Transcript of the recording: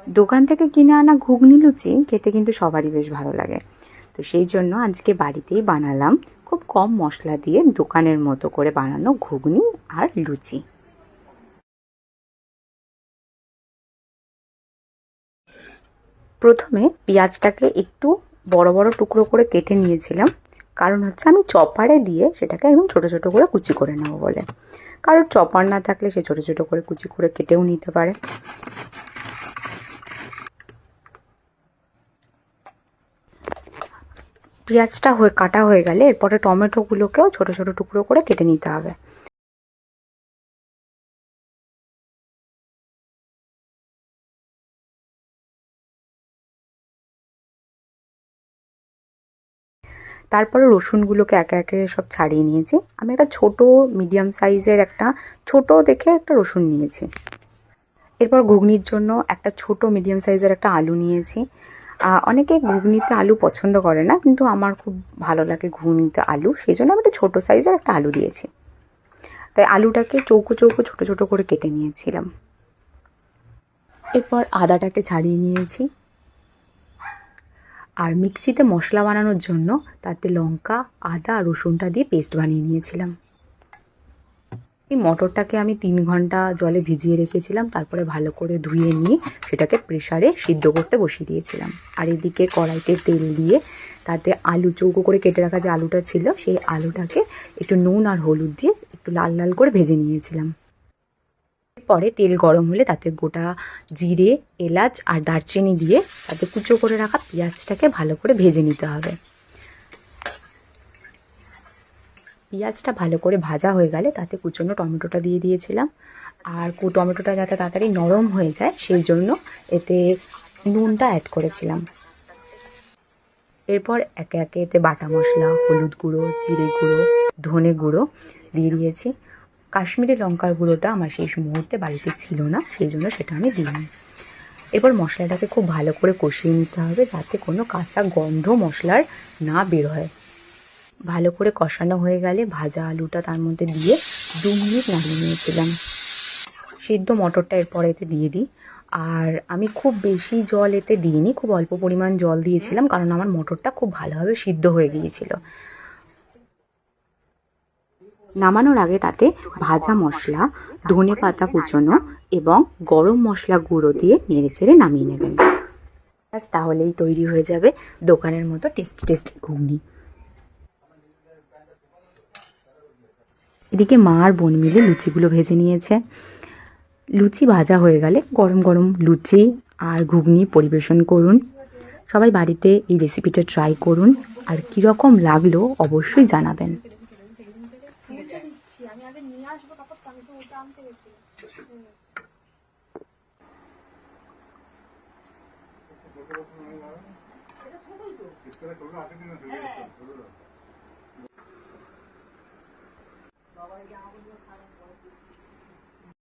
দোকান থেকে কিনে আনা ঘুগনি লুচি খেতে কিন্তু সবারই বেশ ভালো লাগে। তো সেই জন্য আজকে বাড়িতেই বানালাম খুব কম মশলা দিয়ে দোকানের মতো করে বানানো ঘুগনি আর লুচি। প্রথমে পেঁয়াজটাকে একটু বড় বড় টুকরো করে কেটে নিয়েছিলাম, কারণ হচ্ছে আমি চপারে দিয়ে সেটাকে একদম ছোট ছোট করে কুচি করে নেবো বলে। কারোর চপার না থাকলে সে ছোট ছোট করে কুচি করে কেটেও নিতে পারে। পেঁয়াজটা কাটা হয়ে গেলে এরপরে টমেটোগুলোকেও ছোট ছোট টুকরো করে কেটে নিতে হবে। তারপরে রসুনগুলোকে একে একে সব ছাড়িয়ে নিয়েছি। আমি একটা ছোট মিডিয়াম সাইজের একটা ছোট দেখে একটা রসুন নিয়েছি। এরপর ঘুগনির জন্য একটা ছোট মিডিয়াম সাইজের একটা আলু নিয়েছি। অনেকে ঘুগনিতে আলু পছন্দ করে না, কিন্তু আমার খুব ভালো লাগে ঘুগনিতে আলু, সেই জন্য আমি একটা ছোটো সাইজের একটা আলু দিয়েছি। তাই আলুটাকে চৌকো চৌকো ছোটো ছোটো করে কেটে নিয়েছিলাম। এরপর আদাটাকে ছাড়িয়ে নিয়েছি। আর মিক্সিতে মশলা বানানোর জন্য তাতে লঙ্কা, আদা, রসুনটা দিয়ে পেস্ট বানিয়ে নিয়েছিলাম। এই মটরটাকে আমি 3 ঘন্টা জলে ভিজিয়ে রেখেছিলাম, তারপরে ভালো করে ধুয়ে নিয়ে সেটাকে প্রেসারে সিদ্ধ করতে বসিয়ে দিয়েছিলাম। আর এদিকে কড়াইতে তেল দিয়ে তাতে আলু চৌকো করে কেটে রাখা যে আলুটা ছিল সেই আলুটাকে একটু নুন আর হলুদ দিয়ে একটু লাল লাল করে ভেজে নিয়েছিলাম। পরে তেল গরম হলে তাতে গোটা জিরে, এলাচ আর দারচিনি দিয়ে তাতে কুচো করে রাখা পেঁয়াজটাকে ভালো করে ভেজে নিতে হবে। পেঁয়াজটা ভালো করে ভাজা হয়ে গেলে তাতে কুচনো টমেটোটা দিয়ে দিয়েছিলাম। আর টমেটোটা যাতে তাড়াতাড়ি নরম হয়ে যায় সেই জন্য এতে নুনটা অ্যাড করেছিলাম। এরপর একে একে এতে বাটা মশলা, হলুদ গুঁড়ো, জিরে গুঁড়ো, ধনে গুঁড়ো দিয়ে দিয়েছি। কাশ্মীরি লঙ্কার গুঁড়োটা আমার সেই মুহূর্তে বাড়িতে ছিল না, সেই জন্য সেটা আমি দিইনি। এরপর মশলাটাকে খুব ভালো করে কষিয়ে নিতে হবে যাতে কোনো কাঁচা গন্ধ মশলার না বের হয়। ভালো করে কষানো হয়ে গেলে ভাজা আলুটা তার মধ্যে দিয়ে 2 মিনিট নাড়িয়ে নিয়েছিলাম। সিদ্ধ মটরটা এরপর এতে দিয়ে দিই। আর আমি খুব বেশি জল এতে দিইনি, খুব অল্প পরিমাণ জল দিয়েছিলাম, কারণ আমার মটরটা খুব ভালোভাবে সিদ্ধ হয়ে গিয়েছিল। নামানোর আগে তাতে ভাজা মশলা, ধনে পাতা কুচোনো এবং গরম মশলা গুঁড়ো দিয়ে নেড়েচেড়ে নামিয়ে নেবেন। ব্যাস, তাহলেই তৈরি হয়ে যাবে দোকানের মতো টেস্টি টেস্টি ঘুগনি। এদিকে মা আর বোন মিলে লুচিগুলো ভেজে নিয়েছে। লুচি ভাজা হয়ে গেলে গরম গরম লুচি আর ঘুগনি পরিবেশন করুন। সবাই বাড়িতে এই রেসিপিটা ট্রাই করুন, আর কীরকম লাগলো অবশ্যই জানাবেন।